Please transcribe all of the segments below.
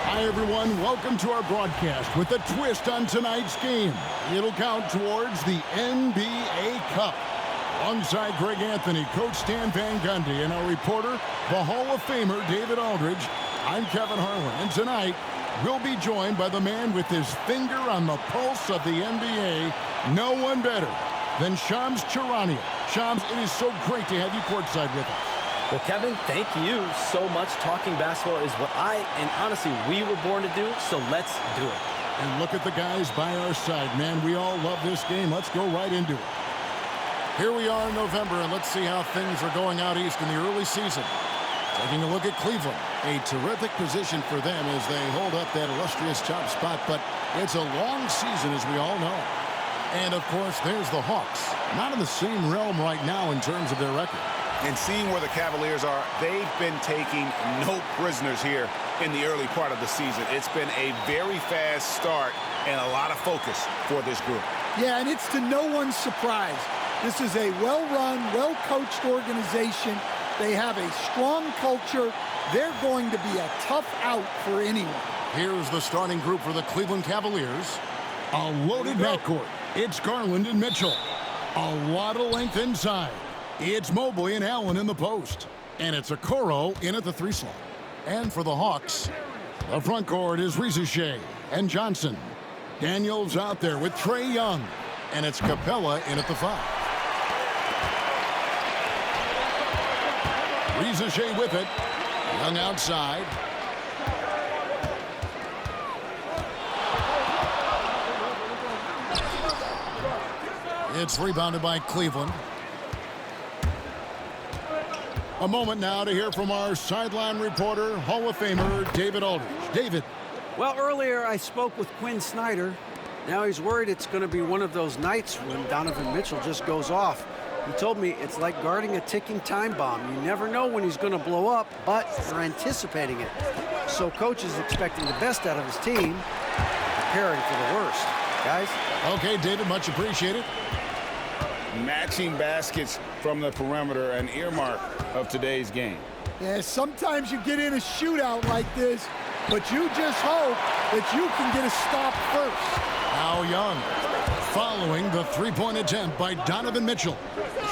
Hi, everyone. Welcome to our broadcast with a twist on tonight's game. It'll count towards the NBA Cup. Alongside Greg Anthony, Coach Stan Van Gundy, and our reporter, the Hall of Famer David Aldridge, I'm Kevin Harlan. And tonight, we'll be joined by the man with his finger on the pulse of the NBA. No one better than Shams Charania. Shams, it is so great to have you courtside with us. Well, Kevin, thank you so much. Talking basketball is what and honestly, we were born to do, so let's do it. And look at the guys by our side, man. We all love this game. Let's go right into it. Here we are in November, and let's see how things are going out east in the early season. Taking a look at Cleveland. A terrific position for them as they hold up that illustrious top spot, but it's a long season, as we all know. And, of course, there's the Hawks. Not in the same realm right now in terms of their record. And seeing where the Cavaliers are, they've been taking no prisoners here in the early part of the season. It's been a very fast start and a lot of focus for this group. Yeah, and it's to no one's surprise. This is a well-run, well-coached organization. They have a strong culture. They're going to be a tough out for anyone. Here's the starting group for the Cleveland Cavaliers. A loaded backcourt. It's Garland and Mitchell. A lot of length inside. It's Mobley and Allen in the post. And it's Okoro in at the 3 slot. And for the Hawks, the front court is Rizier and Johnson. Daniels out there with Trae Young. And it's Capella in at the 5. Rizier with it. Young outside. It's rebounded by Cleveland. A moment now to hear from our sideline reporter, Hall of Famer David Aldridge. David. Well, earlier I spoke with Quinn Snyder. Now he's worried it's going to be one of those nights when Donovan Mitchell just goes off. He told me it's like guarding a ticking time bomb. You never know when he's going to blow up, but you're anticipating it. So coach is expecting the best out of his team, preparing for the worst. Guys? Okay, David, much appreciated. Matching baskets from the perimeter, an earmark of today's game. Yeah, sometimes you get in a shootout like this, but you just hope that you can get a stop first. Now Young following the three-point attempt by Donovan Mitchell.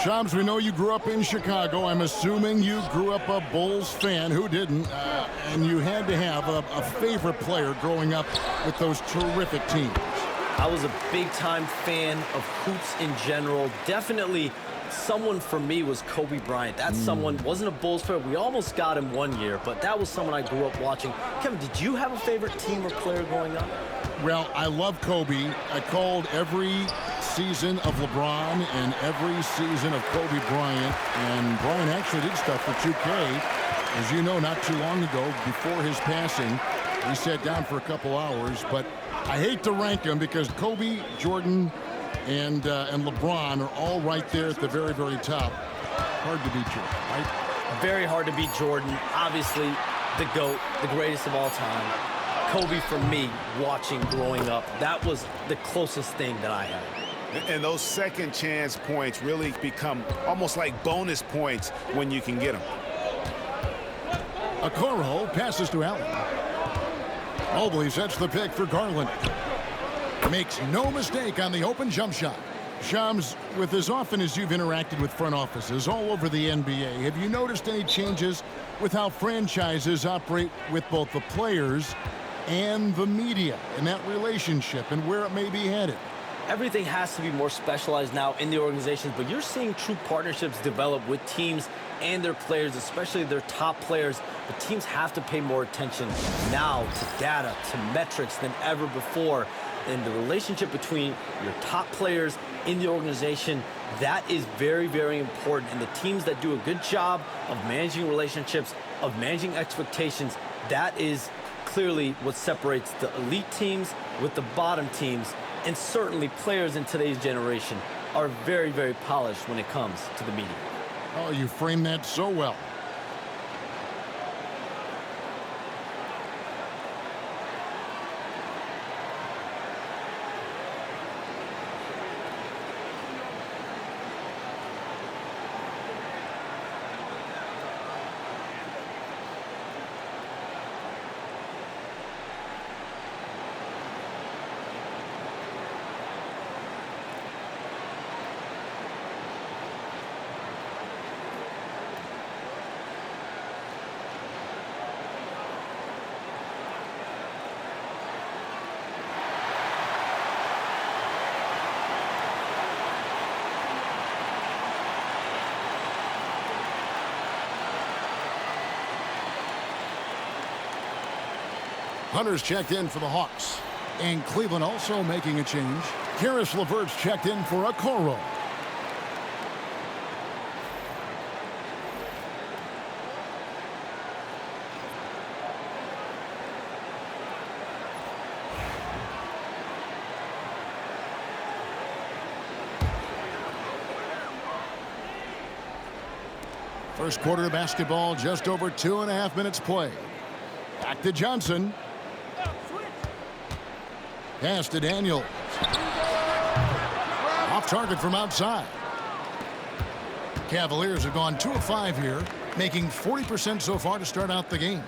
Shams, we know you grew up in Chicago. I'm assuming you grew up a Bulls fan. Who didn't? And you had to have a favorite player growing up with those terrific teams. I was a big-time fan of hoops in general. Definitely someone for me was Kobe Bryant. That's someone, wasn't a Bulls player. We almost got him one year, but that was someone I grew up watching. Kevin, did you have a favorite team or player growing up? Well, I love Kobe. I called every season of LeBron and every season of Kobe Bryant. And Bryant actually did stuff for 2K. As you know, not too long ago, before his passing, we sat down for a couple hours. But I hate to rank them because Kobe, Jordan, and LeBron are all right there at the very, very top. Hard to beat Jordan, right? Very hard to beat Jordan. Obviously, the GOAT, the greatest of all time. Kobe, for me, watching growing up, that was the closest thing that I had. And those second chance points really become almost like bonus points when you can get them. Okoro passes to Allen. Mobley sets the pick for Garland. Makes no mistake on the open jump shot. Shams, with as often as you've interacted with front offices all over the NBA, have you noticed any changes with how franchises operate with both the players and the media and that relationship and where it may be headed? Everything has to be more specialized now in the organizations, but you're seeing true partnerships develop with teams and their players, especially their top players. The teams have to pay more attention now to data, to metrics than ever before. And the relationship between your top players in the organization, that is very, very important. And the teams that do a good job of managing relationships, of managing expectations, that is clearly what separates the elite teams with the bottom teams. And certainly players in today's generation are very, very polished when it comes to the media. Oh, you framed that so well. Hunter's checked in for the Hawks. And Cleveland also making a change. Karis LeVert's checked in for Okoro. First quarter of basketball, just over 2.5 minutes play. Back to Johnson. Pass to Daniels. Off target from outside. Cavaliers have gone 2 of 5 here, making 40% so far to start out the game.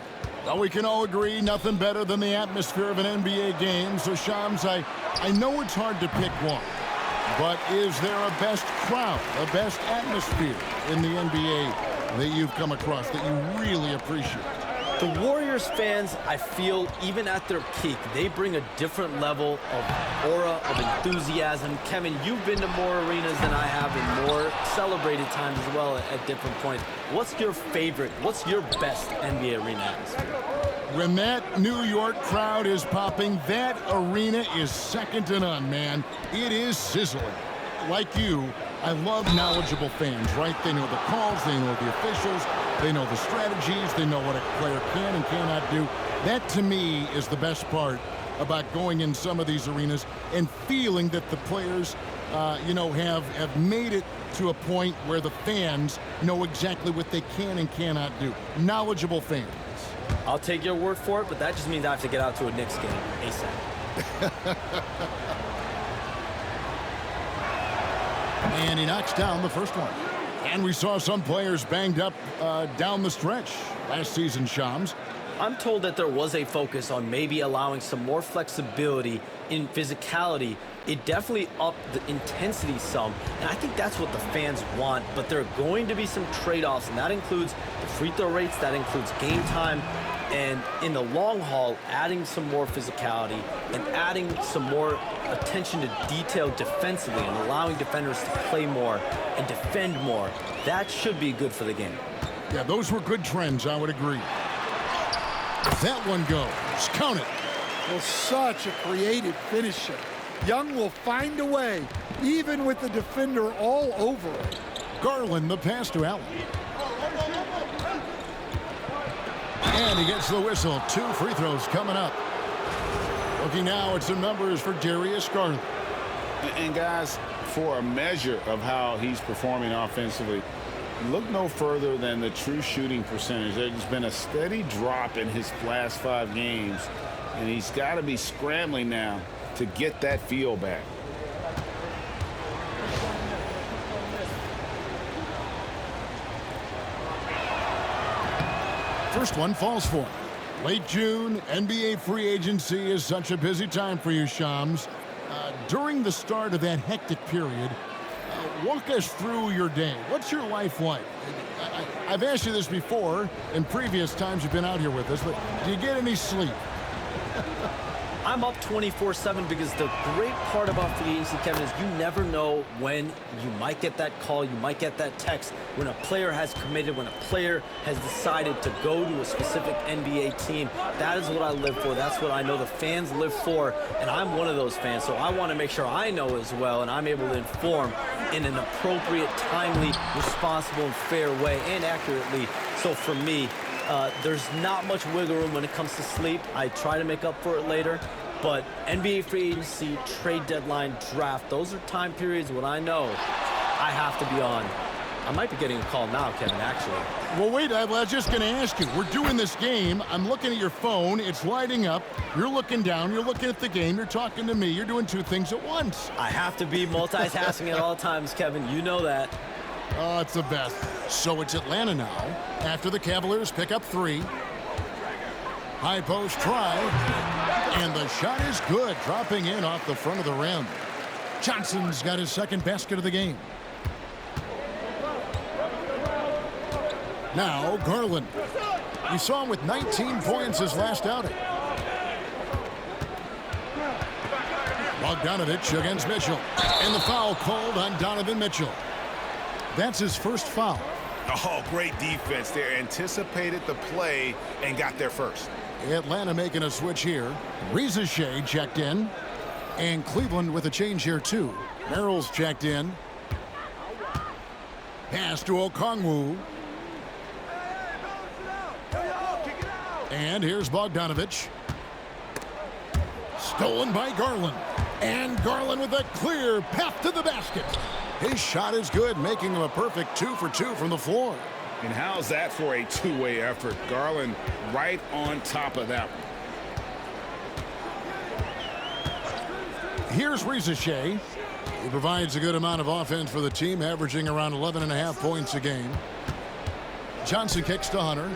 Well, we can all agree nothing better than the atmosphere of an NBA game. So, Shams, I know it's hard to pick one. But is there a best crowd, a best atmosphere in the NBA that you've come across that you really appreciate? The Warriors fans, I feel, even at their peak, they bring a different level of aura, of enthusiasm. Kevin, you've been to more arenas than I have in more celebrated times as well at different points. What's your favorite, what's your best NBA arena atmosphere? When that New York crowd is popping, that arena is second to none, man. It is sizzling. Like you, I love knowledgeable fans, right? They know the calls, they know the officials, they know the strategies, they know what a player can and cannot do. That, to me, is the best part about going in some of these arenas and feeling that the players, have made it to a point where the fans know exactly what they can and cannot do. Knowledgeable fans. I'll take your word for it, but that just means I have to get out to a Knicks game ASAP. And he knocks down the first one. And we saw some players banged up down the stretch last season, Shams. I'm told that there was a focus on maybe allowing some more flexibility in physicality. It definitely upped the intensity some, and I think that's what the fans want, but there are going to be some trade-offs, and that includes the free throw rates, that includes game time, and in the long haul, adding some more physicality and adding some more attention to detail defensively and allowing defenders to play more and defend more. That should be good for the game. Yeah, those were good trends, I would agree. That one goes. Count it. Well, such a creative finisher. Young will find a way, even with the defender all over it. Garland, the pass to Allen. And he gets the whistle. 2 free throws coming up. Looking now at some numbers for Darius Garland. And guys, for a measure of how he's performing offensively, look no further than the true shooting percentage. There's been a steady drop in his last 5 games, and he's got to be scrambling now to get that feel back. First one falls for him. Late June, NBA free agency is such a busy time for you, Shams. During the start of that hectic period, walk us through your day. What's your life like? I've asked you this before in previous times you've been out here with us, but do you get any sleep? I'm up 24/7 because the great part about free agency, Kevin, is you never know when you might get that call, you might get that text, when a player has committed, when a player has decided to go to a specific NBA team. That is what I live for. That's what I know the fans live for, and I'm one of those fans, so I want to make sure I know as well, and I'm able to inform in an appropriate, timely, responsible, and fair way, and accurately. So for me, there's not much wiggle room when it comes to sleep. I try to make up for it later. But NBA free agency, trade deadline, draft, those are time periods when I know I have to be on. I might be getting a call now, Kevin, actually. Well, wait, I was just going to ask you. We're doing this game. I'm looking at your phone. It's lighting up. You're looking down. You're looking at the game. You're talking to me. You're doing 2 things at once. I have to be multitasking at all times, Kevin. You know that. Oh, it's the best. So it's Atlanta now after the Cavaliers pick up 3. High post try. And the shot is good, dropping in off the front of the rim. Johnson's got his second basket of the game. Now Garland. We saw him with 19 points his last outing. Bogdanovich against Mitchell. And the foul called on Donovan Mitchell. That's his first foul. Oh, great defense there. Anticipated the play and got there first. Atlanta making a switch here. Shea checked in. And Cleveland with a change here, too. Merrill's checked in. Pass to Okongwu. And here's Bogdanovich. Stolen by Garland. And Garland with a clear path to the basket. His shot is good, making him a perfect 2 for 2 from the floor. And how's that for a two-way effort? Garland right on top of that one. Here's Shea. He provides a good amount of offense for the team, averaging around 11.5 points a game. Johnson kicks to Hunter.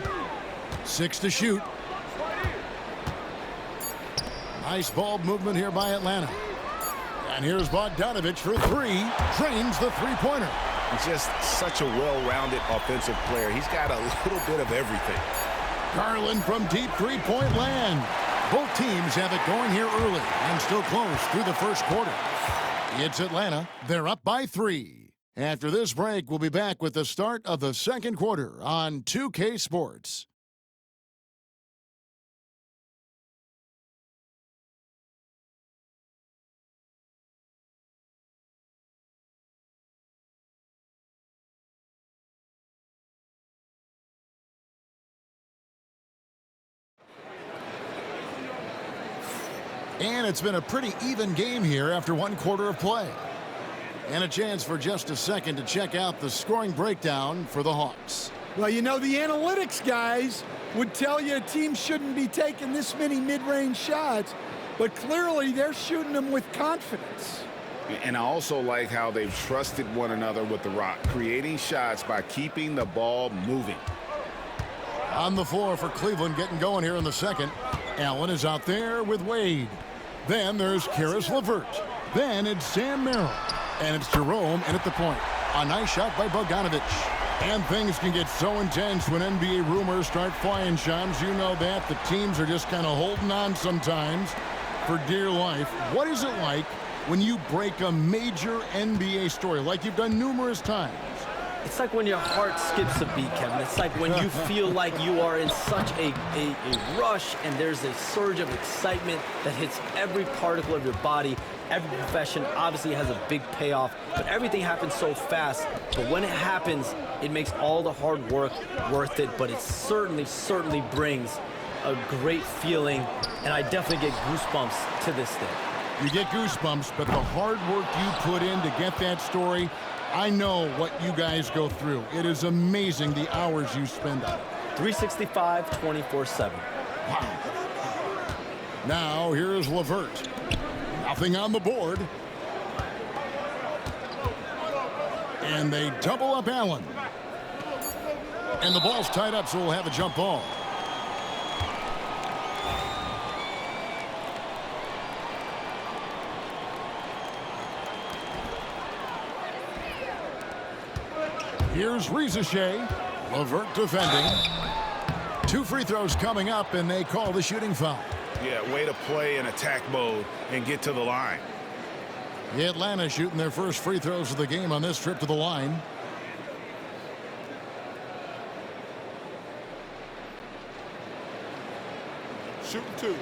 6 to shoot. Nice ball movement here by Atlanta. And here's Bogdanovich for 3. Drains the three-pointer. He's just such a well-rounded offensive player. He's got a little bit of everything. Garland from deep three-point land. Both teams have it going here early and still close through the first quarter. It's Atlanta. They're up by 3. After this break, we'll be back with the start of the second quarter on 2K Sports. And it's been a pretty even game here after one quarter of play. And a chance for just a second to check out the scoring breakdown for the Hawks. Well, you know, the analytics guys would tell you a team shouldn't be taking this many mid-range shots, but clearly they're shooting them with confidence. And I also like how they've trusted one another with the rock, creating shots by keeping the ball moving. On the floor for Cleveland, getting going here in the second. Allen is out there with Wade. Then there's Karis LeVert. Then it's Sam Merrill. And it's Jerome in at the point. A nice shot by Bogdanovich. And things can get so intense when NBA rumors start flying, Shams. You know that. The teams are just kind of holding on sometimes for dear life. What is it like when you break a major NBA story like you've done numerous times? It's like when your heart skips a beat, Kevin. It's like when you feel like you are in such a rush and there's a surge of excitement that hits every particle of your body. Every profession obviously has a big payoff, but everything happens so fast. But when it happens, it makes all the hard work worth it, but it certainly brings a great feeling, and I definitely get goosebumps to this day. You get goosebumps, but the hard work you put in to get that story, I know what you guys go through. It is amazing the hours you spend on it. 365, 24/7. Wow. Now here's LeVert. Nothing on the board. And they double up Allen. And the ball's tied up, so we'll have a jump ball. Here's Shea. LeVert defending. 2 free throws coming up, and they call the shooting foul. Yeah, way to play in attack mode and get to the line. Atlanta shooting their first free throws of the game on this trip to the line. Shooting 2.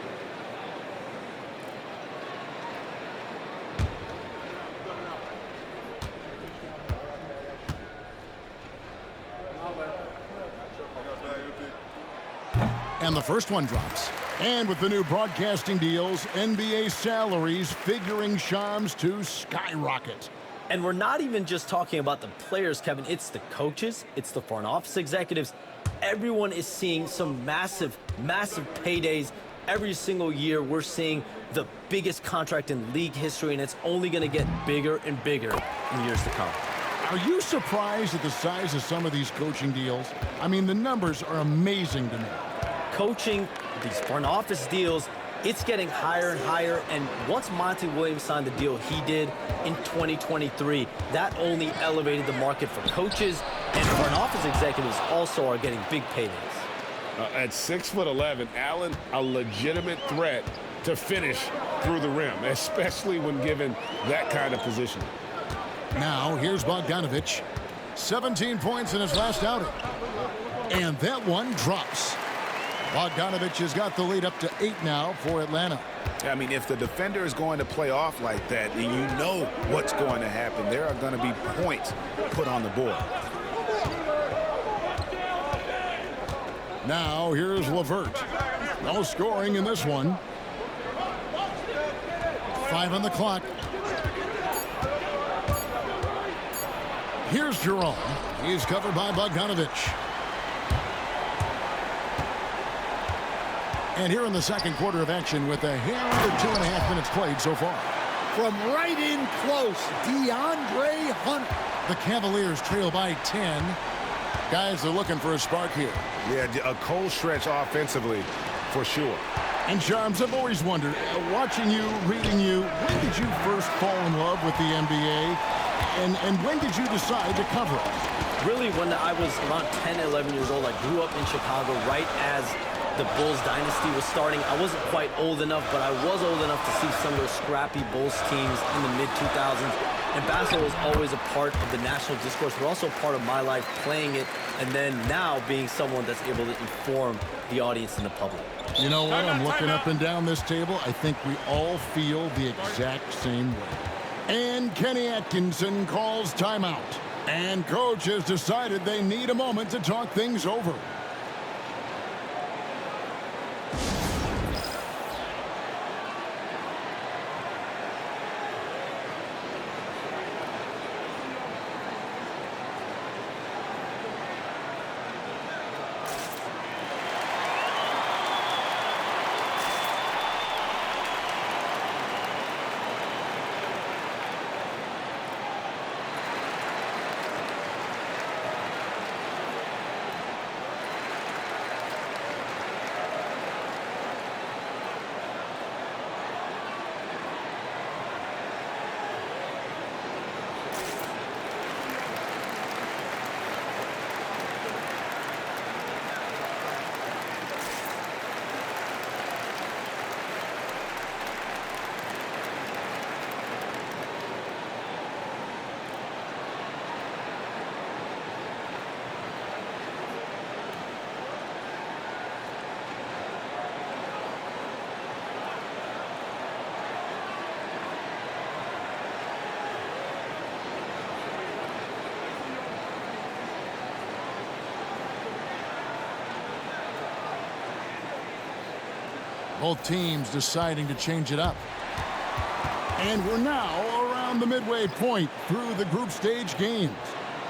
And the first one drops. And with the new broadcasting deals, NBA salaries figuring Shams to skyrocket. And we're not even just talking about the players, Kevin. It's the coaches. It's the front office executives. Everyone is seeing some massive paydays. Every single year, we're seeing the biggest contract in league history, and it's only going to get bigger and bigger in years to come. Are you surprised at the size of some of these coaching deals? I mean, the numbers are amazing to me. Coaching, these front office deals, it's getting higher and higher. And once Monty Williams signed the deal he did in 2023, that only elevated the market for coaches, and front office executives also are getting big paydays. At 6'11", Allen, a legitimate threat to finish through the rim, especially when given that kind of position. Now, here's Bogdanovich. 17 points in his last outing. And that one drops. Bogdanovich has got the lead up to 8 now for Atlanta. I mean, if the defender is going to play off like that, then you know what's going to happen. There are going to be points put on the board. Now here's LeVert. No scoring in this one. 5 on the clock. Here's Jerome. He's covered by Bogdanovich. And here in the second quarter of action with a hair under 2.5 minutes played so far. From right in close, DeAndre Hunter. The Cavaliers trail by 10. Guys are looking for a spark here. Yeah, a cold stretch offensively for sure. And Charms, I've always wondered, watching you, reading you, when did you first fall in love with the NBA? And when did you decide to cover it? Really, when I was around 10, 11 years old, I grew up in Chicago right as the Bulls dynasty was starting. I wasn't quite old enough, but I was old enough to see some of those scrappy Bulls teams in the mid-2000s. And basketball was always a part of the national discourse, but also part of my life playing it, and then now being someone that's able to inform the audience and the public. You know what? I'm looking up and down this table. I think we all feel the exact same way. And Kenny Atkinson calls timeout. And coach has decided they need a moment to talk things over. Both teams deciding to change it up. And we're now around the midway point through the group stage games.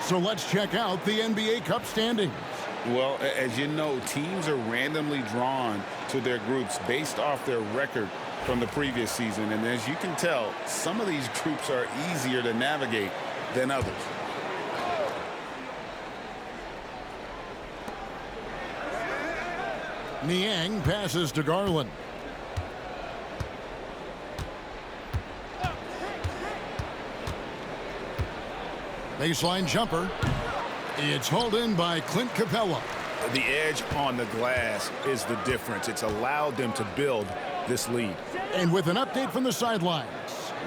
So let's check out the NBA Cup standings. Well, as you know, teams are randomly drawn to their groups based off their record from the previous season. And as you can tell, some of these groups are easier to navigate than others. Niang passes to Garland. Baseline jumper. It's hauled in by Clint Capella. The edge on the glass is the difference. It's allowed them to build this lead. And with an update from the sidelines,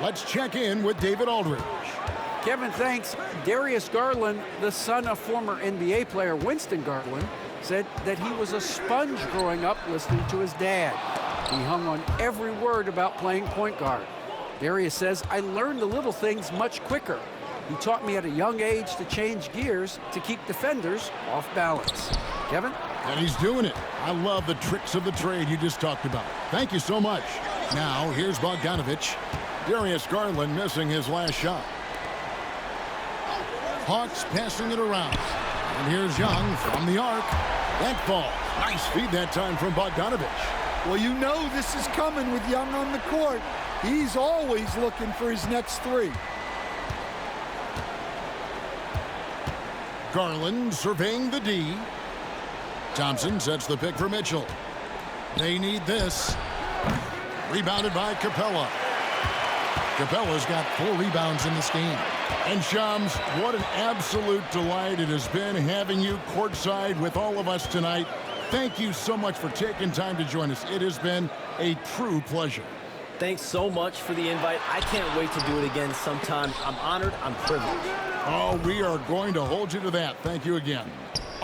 let's check in with David Aldridge. Kevin, thanks. Darius Garland, the son of former NBA player Winston Garland, said that he was a sponge growing up listening to his dad. He hung on every word about playing point guard. Darius says, I learned the little things much quicker. He taught me at a young age to change gears to keep defenders off balance. Kevin? And he's doing it. I love the tricks of the trade you just talked about. Thank you so much. Now, here's Bogdanovich. Darius Garland missing his last shot. Hawks passing it around. And here's Young from the arc. That ball. Nice feed that time from Bogdanovich. Well, you know this is coming with Young on the court. He's always looking for his next three. Garland surveying the D. Thompson sets the pick for Mitchell. They need this. Rebounded by Capella. Capella's got 4 rebounds in this game. And Shams, what an absolute delight it has been having you courtside with all of us tonight. Thank you so much for taking time to join us. It has been a true pleasure. Thanks so much for the invite. I can't wait to do it again sometime. I'm honored. I'm privileged. Oh, we are going to hold you to that. Thank you again.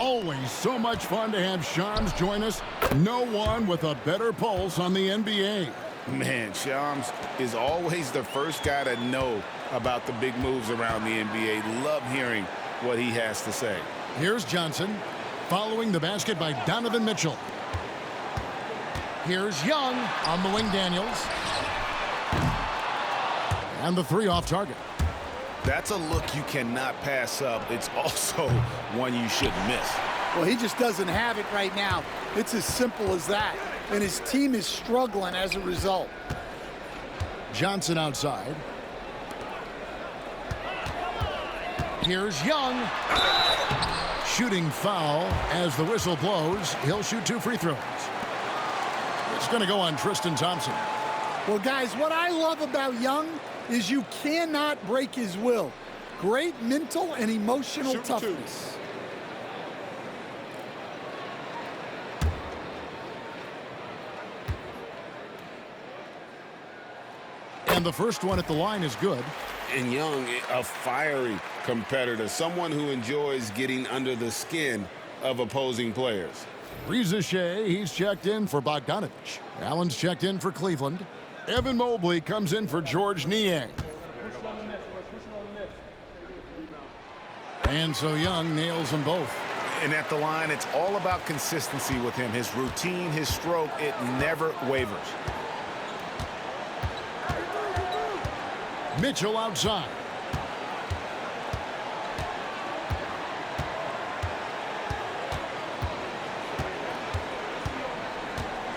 Always so much fun to have Shams join us. No one with a better pulse on the NBA. Man, Shams is always the first guy to know about the big moves around the NBA. Love hearing what he has to say. Here's Johnson, following the basket by Donovan Mitchell. Here's Young on the wing, Daniels. And the three off target. That's a look you cannot pass up. It's also one you shouldn't miss. Well, he just doesn't have it right now. It's as simple as that. And his team is struggling as a result. Johnson outside. Here's Young. Shooting foul as the whistle blows. He'll shoot 2 free throws. It's going to go on Tristan Thompson. Well, guys, what I love about Young is you cannot break his will. Great mental and emotional toughness. And the first one at the line is good. And Young, a fiery competitor, someone who enjoys getting under the skin of opposing players. Reza Shea, he's checked in for Bogdanovich. Allen's checked in for Cleveland. Evan Mobley comes in for George Niang. And so Young nails them both. And at the line, it's all about consistency with him. His routine, his stroke, it never wavers. Mitchell outside.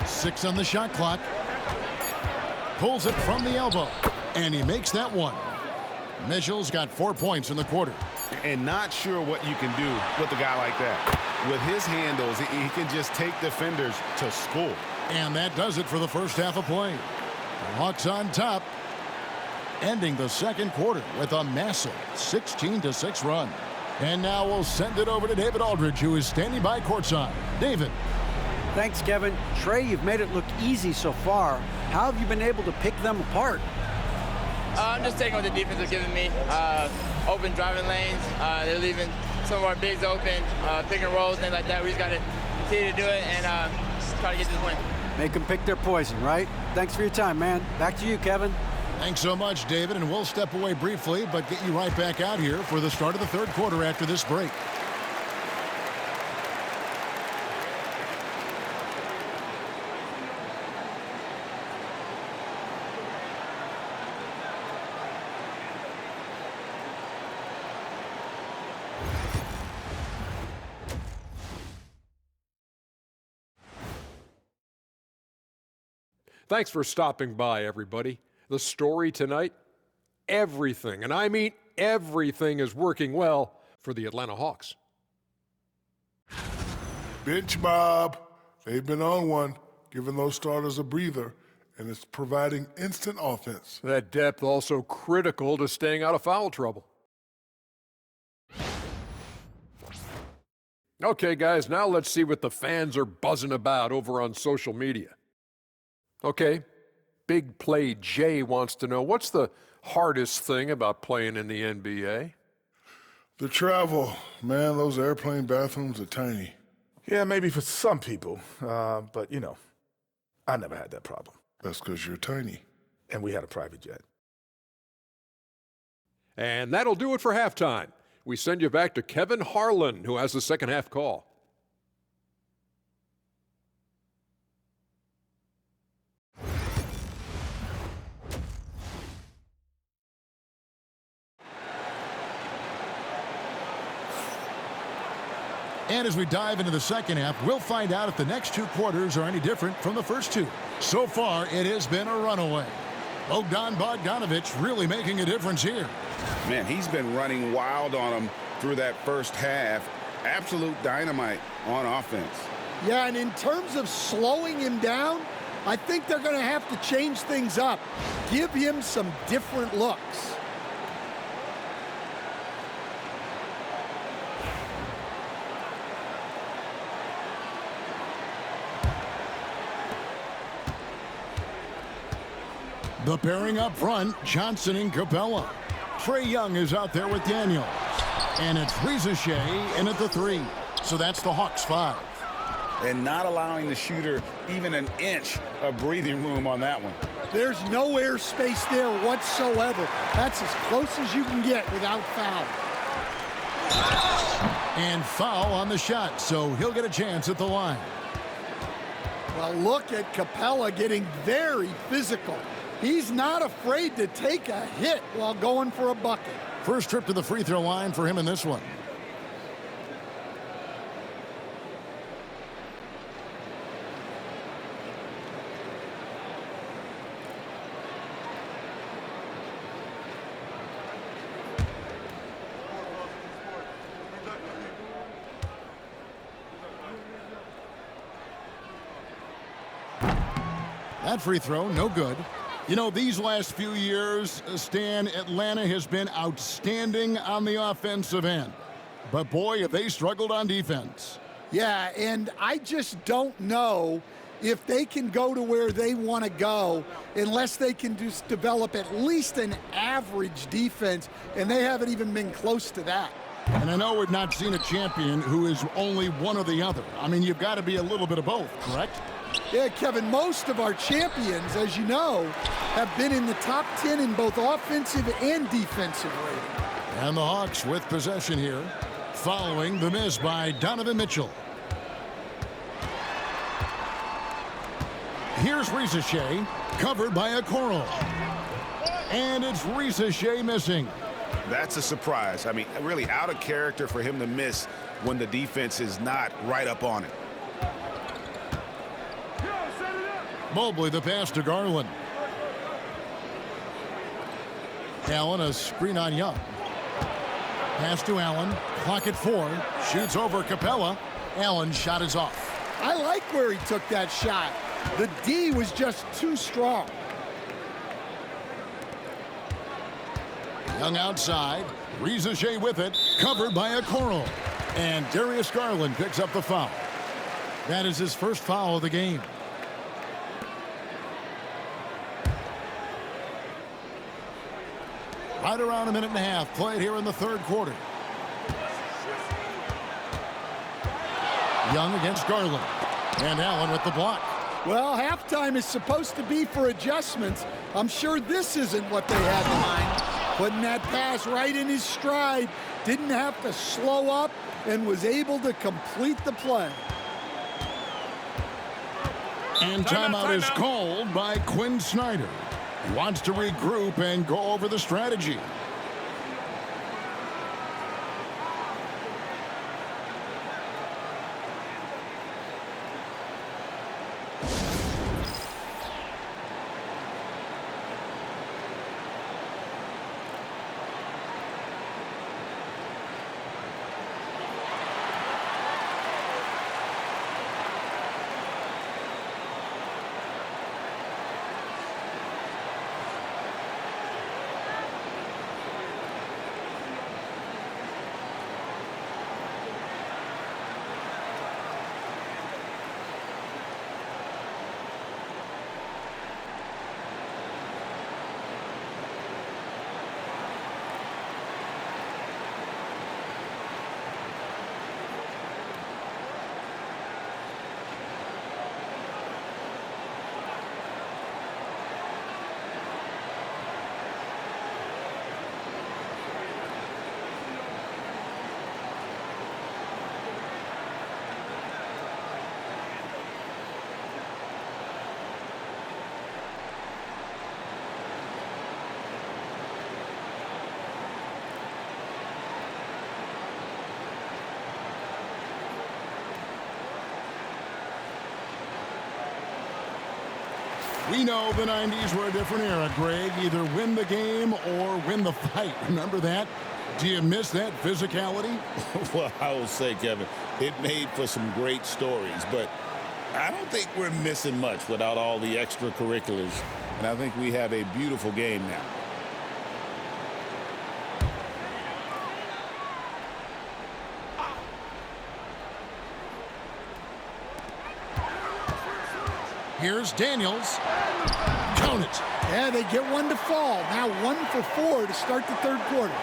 Six on the shot clock. Pulls it from the elbow. And he makes that one. Mitchell's got 4 points in the quarter. And not sure what you can do with a guy like that. With his handles, he can just take defenders to school. And that does it for the first half of play. The Hawks on top, ending the second quarter with a massive 16-6 run. And now we'll send it over to David Aldridge, who is standing by courtside. David. Thanks, Kevin. Trey, you've made it look easy so far. How have you been able to pick them apart? I'm just taking what the defense is giving me. Open driving lanes. They're leaving some of our bigs open, pick and rolls, things like that. We just got to continue to do it and try to get this win. Make them pick their poison, right? Thanks for your time, man. Back to you, Kevin. Thanks so much, David, and we'll step away briefly, but get you right back out here for the start of the third quarter after this break. Thanks for stopping by, everybody. The story tonight, everything, and I mean everything, is working well for the Atlanta Hawks. Bench Bob. They've been on one, giving those starters a breather, and it's providing instant offense. That depth also critical to staying out of foul trouble. Okay, guys, now let's see what the fans are buzzing about over on social media. Okay, Big Play Jay wants to know, what's the hardest thing about playing in the NBA? The travel. Man, those airplane bathrooms are tiny. Yeah, maybe for some people, but, you know, I never had that problem. That's because you're tiny. And we had a private jet. And that'll do it for halftime. We send you back to Kevin Harlan, who has the second half call. And as we dive into the second half, we'll find out if the next two quarters are any different from the first two. So far, it has been a runaway. Bogdanovich really making a difference here. Man, he's been running wild on him through that first half. Absolute dynamite on offense. Yeah, and in terms of slowing him down, I think they're going to have to change things up. Give him some different looks. The pairing up front, Johnson and Capella. Trae Young is out there with Daniels. And it's Reza Shea in at the three. So that's the Hawks 5. And not allowing the shooter even an inch of breathing room on that one. There's no air space there whatsoever. That's as close as you can get without foul. And foul on the shot, so he'll get a chance at the line. Well, look at Capella getting very physical. He's not afraid to take a hit while going for a bucket. First trip to the free throw line for him in this one. That free throw, no good. You know, these last few years, Stan, Atlanta has been outstanding on the offensive end. But boy, have they struggled on defense. Yeah, and I just don't know if they can go to where they want to go unless they can just develop at least an average defense, and they haven't even been close to that. And I know we've not seen a champion who is only one or the other. I mean, you've got to be a little bit of both, correct? Yeah, Kevin, most of our champions, as you know, have been in the top 10 in both offensive and defensive rating. And the Hawks with possession here, following the miss by Donovan Mitchell. Here's Ricochet, covered by Okoro. And it's Ricochet missing. That's a surprise. I mean, really out of character for him to miss when the defense is not right up on it. Mobley the pass to Garland. Allen a screen on Young. Pass to Allen. Clock at 4. Shoots over Capella. Allen's shot is off. I like where he took that shot. The D was just too strong. Young outside. Ricochet with it. Covered by Okoro. And Darius Garland picks up the foul. That is his first foul of the game. Right around a minute and a half played here in the third quarter. Young against Garland. And Allen with the block. Well, halftime is supposed to be for adjustments. I'm sure this isn't what they had in mind. Putting that pass right in his stride. Didn't have to slow up and was able to complete the play. And timeout is called by Quinn Snyder. He wants to regroup and go over the strategy. We know the 90s were a different era, Greg. Either win the game or win the fight. Remember that? Do you miss that physicality? Well, I will say, Kevin, it made for some great stories, but I don't think we're missing much without all the extracurriculars. And I think we have a beautiful game now. Here's Daniels. Count it. Yeah, they get one to fall. Now 1 for 4 to start the third quarter.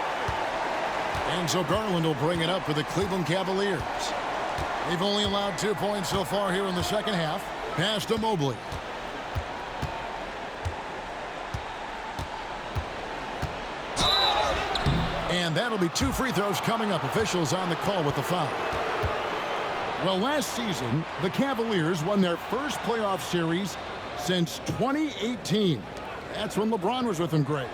And so Garland will bring it up for the Cleveland Cavaliers. They've only allowed 2 points so far here in the second half. Pass to Mobley. And that'll be 2 free throws coming up. Officials on the call with the foul. Well, last season, the Cavaliers won their first playoff series since 2018. That's when LeBron was with them, Greg.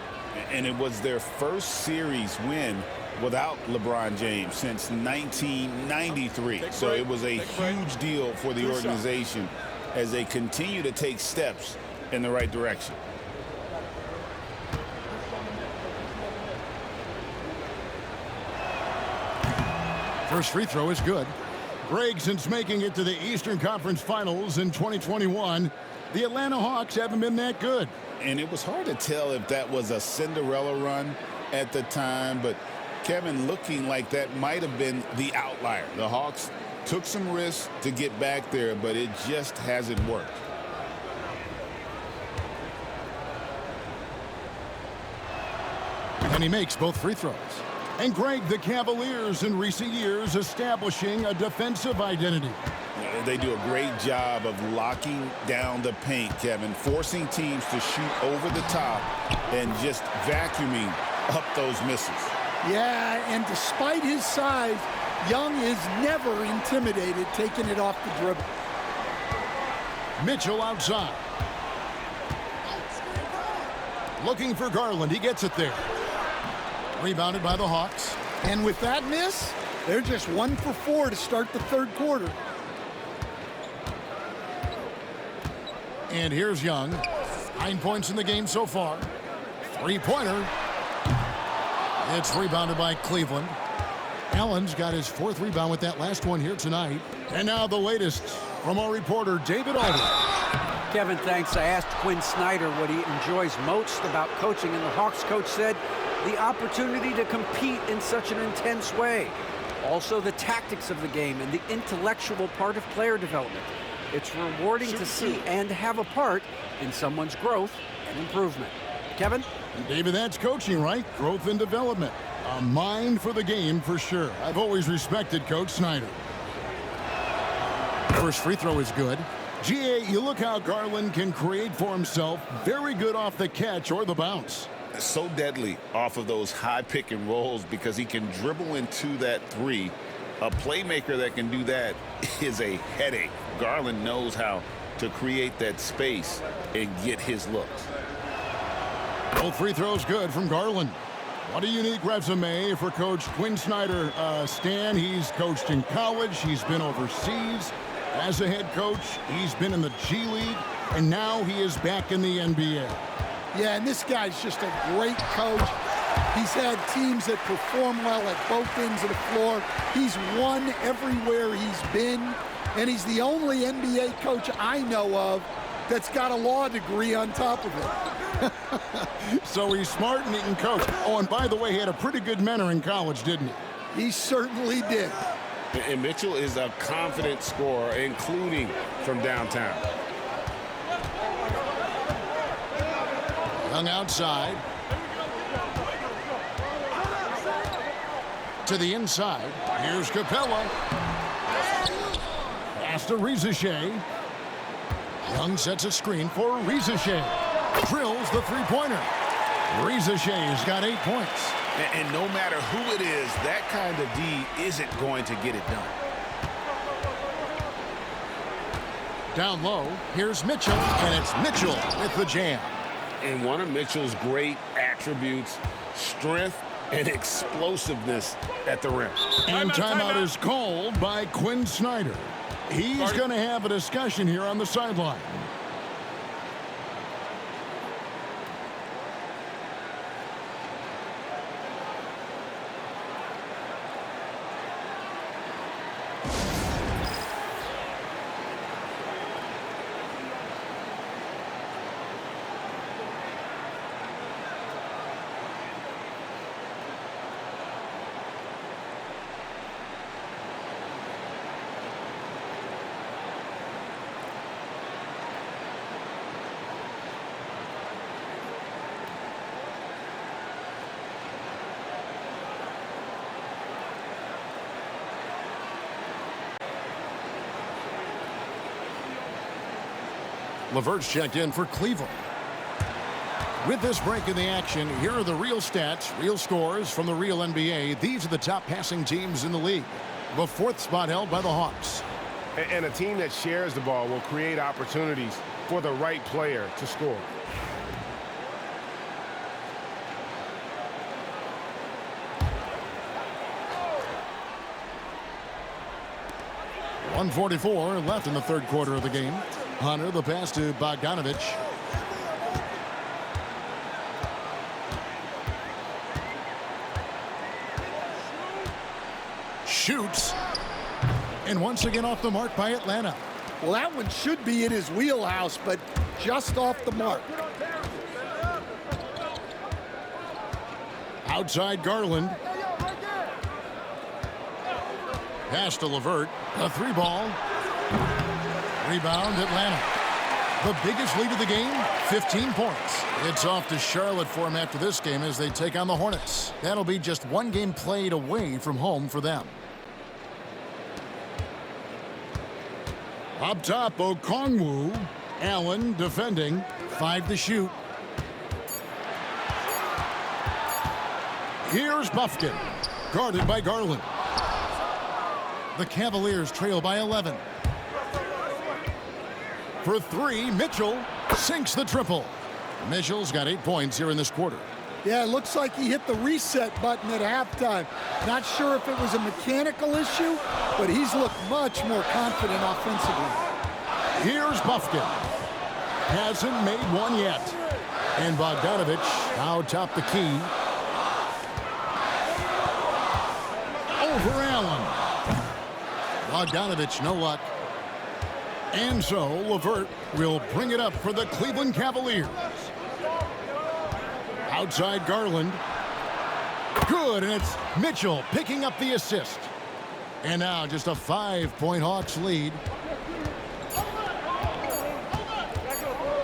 And it was their first series win without LeBron James since 1993. So it was a huge deal for the organization as they continue to take steps in the right direction. First free throw is good. Greg, since making it to the Eastern Conference Finals in 2021, the Atlanta Hawks haven't been that good. And it was hard to tell if that was a Cinderella run at the time, but Kevin, looking like that might have been the outlier. The Hawks took some risks to get back there, but it just hasn't worked. And he makes both free throws. And Greg, the Cavaliers in recent years establishing a defensive identity. They do a great job of locking down the paint, Kevin, forcing teams to shoot over the top and just vacuuming up those misses. Yeah, and despite his size, Young is never intimidated taking it off the dribble. Mitchell outside. Looking for Garland. He gets it there. Rebounded by the Hawks. And with that miss, they're just 1 for 4 to start the third quarter. And here's Young. 9 points in the game so far. Three-pointer. It's rebounded by Cleveland. Allen's got his 4th rebound with that last one here tonight. And now the latest from our reporter, David Alden. Kevin, thanks. I asked Quinn Snyder what he enjoys most about coaching, and the Hawks coach said the opportunity to compete in such an intense way. Also, the tactics of the game and the intellectual part of player development. It's rewarding to see and have a part in someone's growth and improvement. Kevin? David, that's coaching, right? Growth and development. A mind for the game for sure. I've always respected Coach Snyder. First free throw is good. GA, you look how Garland can create for himself. Very good off the catch or the bounce. So deadly off of those high pick and rolls because he can dribble into that three. A playmaker that can do that is a headache. Garland knows how to create that space and get his looks. Both free throws good from Garland. What a unique resume for Coach Quinn Snyder. Stan, he's coached in college. He's been overseas as a head coach. He's been in the G League, and now he is back in the NBA. Yeah, and this guy's just a great coach. He's had teams that perform well at both ends of the floor. He's won everywhere he's been, and he's the only NBA coach I know of that's got a law degree on top of it. So he's smart and he can coach. Oh, and by the way, he had a pretty good mentor in college, didn't he? He certainly did. And Mitchell is a confident scorer, including from downtown. Young outside. To the inside. Here's Capella. Pass to Rizashea. Young sets a screen for Rizashea. Drills the three-pointer. Rizashea's got 8 points. And no matter who it is, that kind of D isn't going to get it done. Down low, here's Mitchell, and it's Mitchell with the jam. And one of Mitchell's great attributes, strength and explosiveness at the rim. And timeout is called by Quinn Snyder. He's going to have a discussion here on the sideline. LeVert's checked in for Cleveland. With this break in the action, here are the real stats, real scores from the real NBA. These are the top passing teams in the league. The fourth spot held by the Hawks. And a team that shares the ball will create opportunities for the right player to score. .144 left in the third quarter of the game. Hunter, the pass to Bogdanovich. Shoots. And once again off the mark by Atlanta. Well, that one should be in his wheelhouse, but just off the mark. Outside Garland. Pass to LeVert. A three ball. Rebound Atlanta. The biggest lead of the game, 15 points. It's off to Charlotte for him after this game as they take on the Hornets. That'll be just one game played away from home for them. Up top, Okongwu. Allen defending. 5 to shoot. Here's Buffkin. Guarded by Garland. The Cavaliers trail by 11. For 3, Mitchell sinks the triple. Mitchell's got 8 points here in this quarter. Yeah, it looks like he hit the reset button at halftime. Not sure if it was a mechanical issue, but he's looked much more confident offensively. Here's Buffkin. Hasn't made one yet. And Bogdanovich out top the key. Over Allen. Bogdanovich, no luck. And so LeVert will bring it up for the Cleveland Cavaliers. Outside Garland. Good, and it's Mitchell picking up the assist. And now just a 5-point Hawks lead.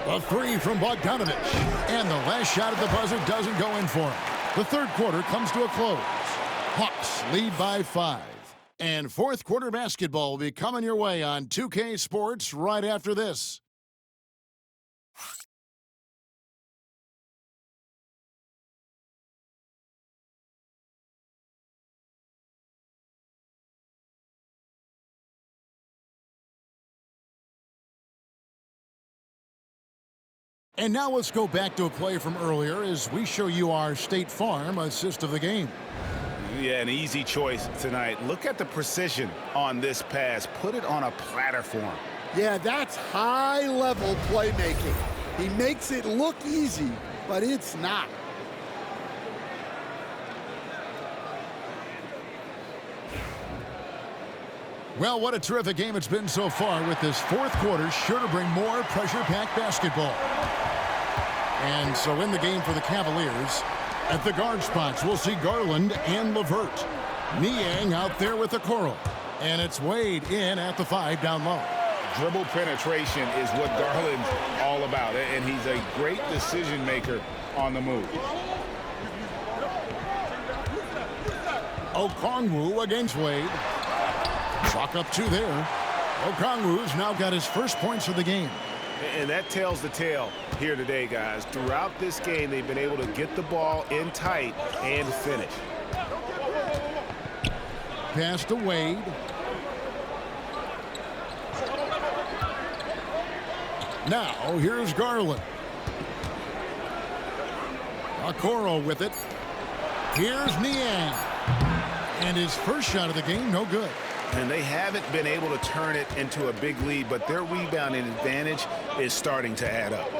A 3 from Bogdanovich. And the last shot at the buzzer doesn't go in for him. The third quarter comes to a close. Hawks lead by 5. And fourth quarter basketball will be coming your way on 2K Sports right after this. And now let's go back to a play from earlier as we show you our State Farm assist of the game. Yeah, an easy choice tonight. Look at the precision on this pass. Put it on a platter for him. Yeah, that's high-level playmaking. He makes it look easy, but it's not. Well, what a terrific game it's been so far, with this fourth quarter sure to bring more pressure-packed basketball. And so in the game for the Cavaliers, at the guard spots, we'll see Garland and LeVert. Niang out there with the Okoro. And it's Wade in at the 5 down low. Dribble penetration is what Garland's all about, and he's a great decision maker on the move. Okongwu against Wade. Chalk up 2 there. Okongwu's now got his first points of the game. And that tells the tale here today, guys. Throughout this game, they've been able to get the ball in tight and finish. Pass to Wade. Now, here's Garland. Okoro with it. Here's Niang. And his first shot of the game, no good. And they haven't been able to turn it into a big lead, but their rebounding advantage is starting to add up.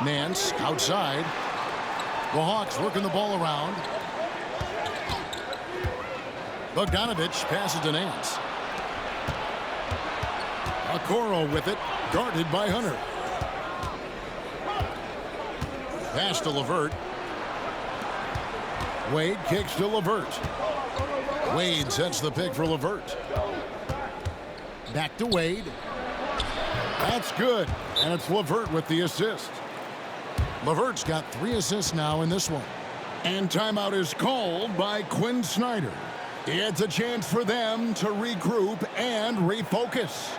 Nance outside. The Hawks working the ball around. Bogdanovich passes to Nance. Okoro with it, guarded by Hunter. Pass to LeVert. Wade kicks to LeVert. Wade sets the pick for LeVert. Back to Wade. That's good. And it's LeVert with the assist. LeVert's got 3 assists now in this one. And timeout is called by Quinn Snyder. It's a chance for them to regroup and refocus.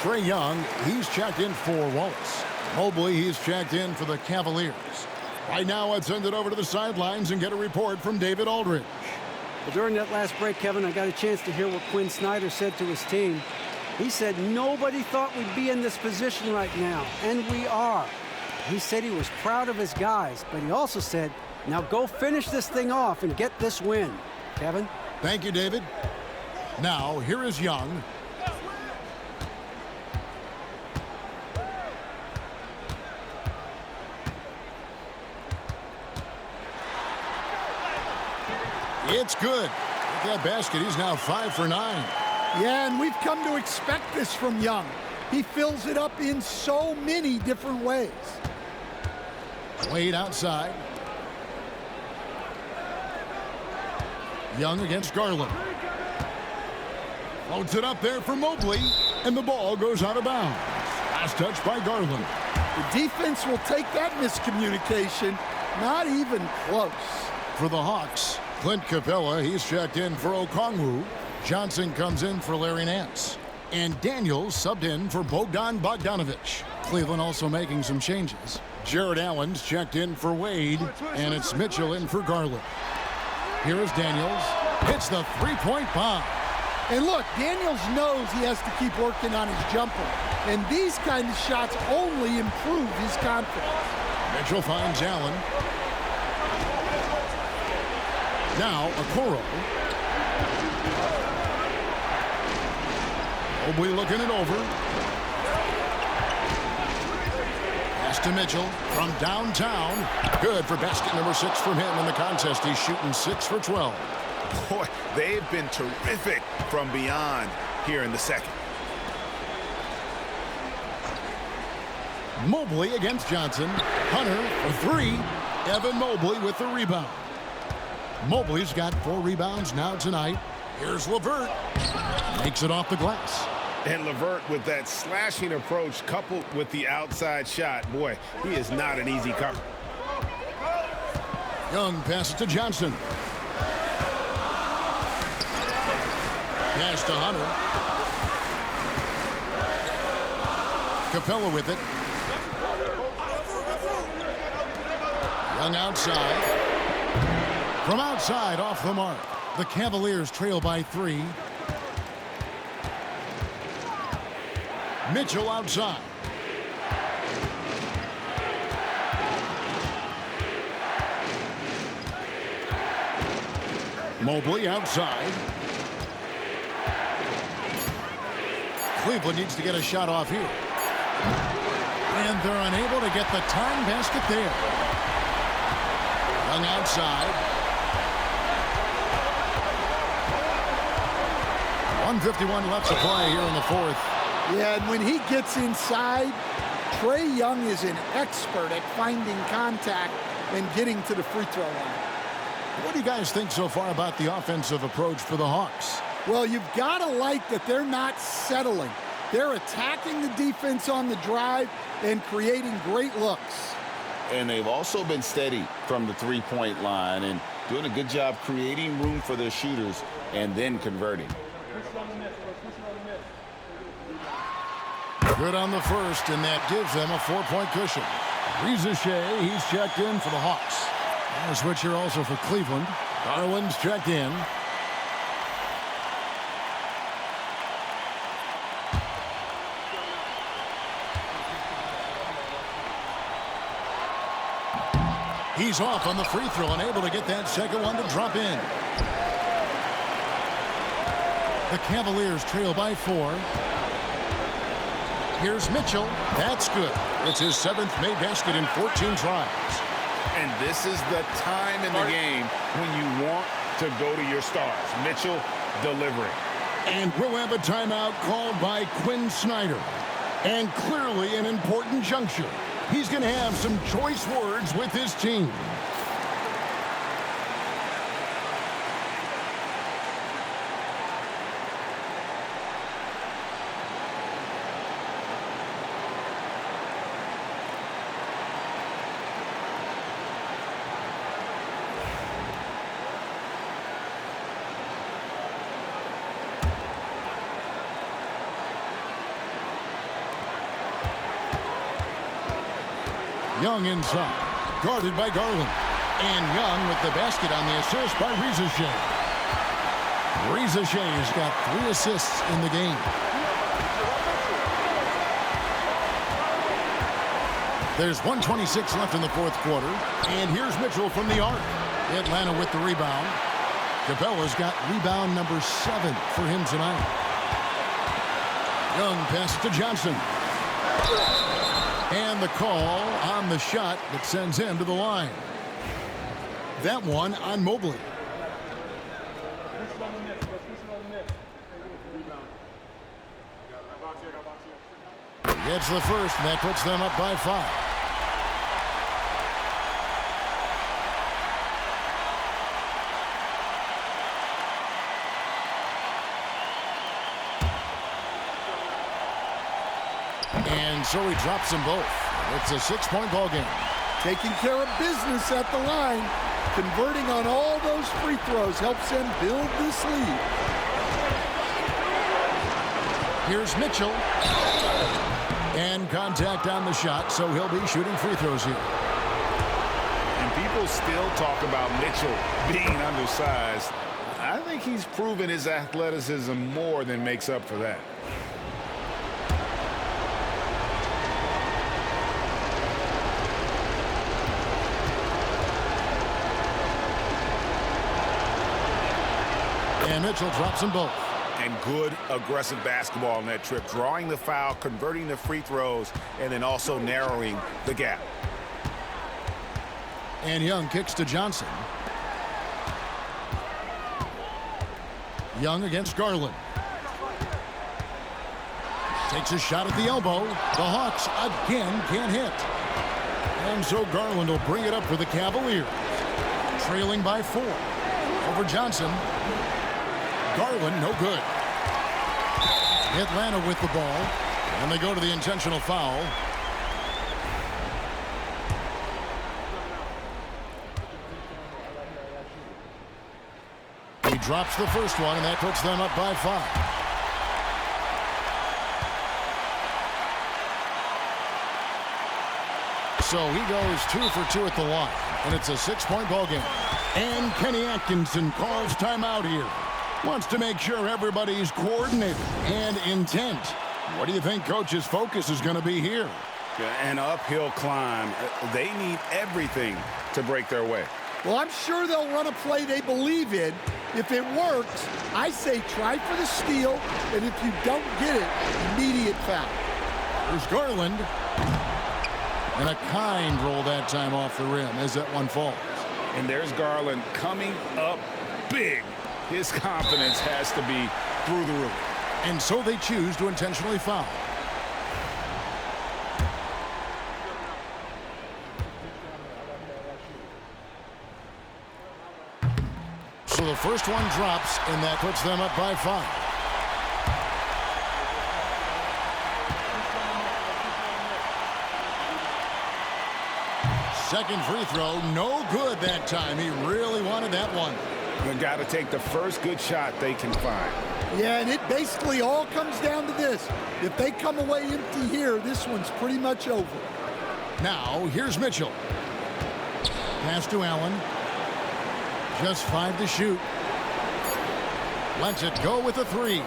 Trae Young, he's checked in for Wallace. Mobley, he's checked in for the Cavaliers. Right now, let's send it over to the sidelines and get a report from David Aldridge. Well, during that last break, Kevin, I got a chance to hear what Quinn Snyder said to his team. He said nobody thought we'd be in this position right now, and we are. He said he was proud of his guys, but he also said, now go finish this thing off and get this win. Kevin? Thank you, David. Now, here is Young. It's good. With that basket, he's now 5 for 9. Yeah, and we've come to expect this from Young. He fills it up in so many different ways. Wade outside. Young against Garland. Floats it up there for Mobley, and the ball goes out of bounds. Last touch by Garland. The defense will take that miscommunication. Not even close. For the Hawks, Clint Capella, he's checked in for Okongwu. Johnson comes in for Larry Nance. And Daniels subbed in for Bogdan Bogdanovic. Cleveland also making some changes. Jared Allen's checked in for Wade, and it's Mitchell in for Garland. Here is Daniels. Hits the three-point bomb. And look, Daniels knows he has to keep working on his jumper. And these kind of shots only improve his confidence. Mitchell finds Allen. Now, Okoro. Mobley looking it over. Pass to Mitchell from downtown. Good for basket number 6 from him in the contest. He's shooting 6 for 12. Boy, they've been terrific from beyond here in the second. Mobley against Johnson. Hunter for 3. Evan Mobley with the rebound. Mobley's got 4 rebounds now tonight. Here's LeVert. Makes it off the glass. And LeVert with that slashing approach coupled with the outside shot. Boy, he is not an easy cover. Young passes to Johnson. Pass to Hunter. Capella with it. Young outside. From outside, off the mark. The Cavaliers trail by 3. Mitchell outside. Mobley outside. Cleveland needs to get a shot off here. And they're unable to get the time basket there. Young outside. 1:51 left to play here in the 4th. Yeah, and when he gets inside, Trae Young is an expert at finding contact and getting to the free throw line. What do you guys think so far about the offensive approach for the Hawks? Well, you've got to like that they're not settling. They're attacking the defense on the drive and creating great looks. And they've also been steady from the three-point line and doing a good job creating room for their shooters and then converting. Good on the first, and that gives them a 4-point cushion. Reza Shea, he's checked in for the Hawks. And a switch here also for Cleveland. Garland's checked in. He's off on the free throw and able to get that second one to drop in. The Cavaliers trail by 4. Here's Mitchell. That's good. It's his 7th made basket in 14 tries. And this is the time in the game when you want to go to your stars. Mitchell delivering. And we'll have a timeout called by Quinn Snyder. And clearly an important juncture. He's going to have some choice words with his team. Young inside. Guarded by Garland. And Young with the basket on the assist by Rizachet. Rizachet's got 3 assists in the game. There's 1:26 left in the fourth quarter. And here's Mitchell from the arc. Atlanta with the rebound. Cabela's got rebound number 7 for him tonight. Young passes to Johnson. And the call on the shot that sends him to the line. That one on Mobley. Gets the first, and that puts them up by 5. And so he drops them both. It's a 6-point ball game. Taking care of business at the line. Converting on all those free throws helps them build this lead. Here's Mitchell. And contact on the shot, so he'll be shooting free throws here. And people still talk about Mitchell being undersized. I think he's proven his athleticism more than makes up for that. And Mitchell drops them both. And good aggressive basketball on that trip. Drawing the foul, converting the free throws, and then also narrowing the gap. And Young kicks to Johnson. Young against Garland. Takes a shot at the elbow. The Hawks again can't hit. And so Garland will bring it up for the Cavaliers. Trailing by 4. Over Johnson. Garland, no good. Atlanta with the ball. And they go to the intentional foul. He drops the first one, and that puts them up by 5. So he goes 2 for 2 at the line, and it's a 6-point ball game. And Kenny Atkinson calls timeout here. Wants to make sure everybody's coordinated and intent. What do you think Coach's focus is going to be here? An uphill climb. They need everything to break their way. Well, I'm sure they'll run a play they believe in. If it works, I say try for the steal, and if you don't get it, immediate foul. There's Garland. And a kind roll that time off the rim as that one falls. And there's Garland coming up big. His confidence has to be through the roof. And so they choose to intentionally foul. So the first one drops, and that puts them up by 5. Second free throw, no good that time. He really wanted that one. They've got to take the first good shot they can find. Yeah, and it basically all comes down to this. If they come away empty here, this one's pretty much over. Now, here's Mitchell. Pass to Allen. Just 5 to shoot. Lets it go with a 3.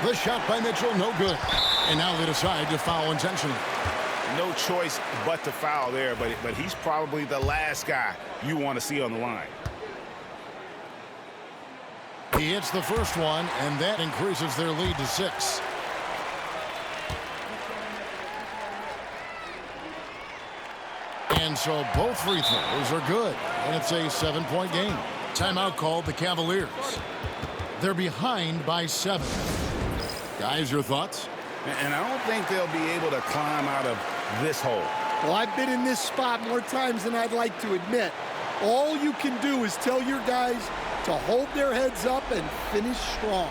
The shot by Mitchell, no good. And now they decide to foul intentionally. No choice but to foul there, but he's probably the last guy you want to see on the line. He hits the first one, and that increases their lead to 6. And so both free throws are good, and it's a 7-point game. Timeout called the Cavaliers. They're behind by 7. Guys, your thoughts? And I don't think they'll be able to climb out of this hole. Well, I've been in this spot more times than I'd like to admit. All you can do is tell your guys to hold their heads up and finish strong.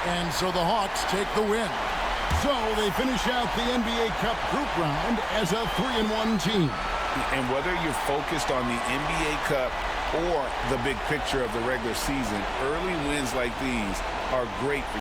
And so the Hawks take the win. So they finish out the NBA Cup group round as a 3-1 team. And whether you're focused on the NBA Cup or the big picture of the regular season, early wins like these are great for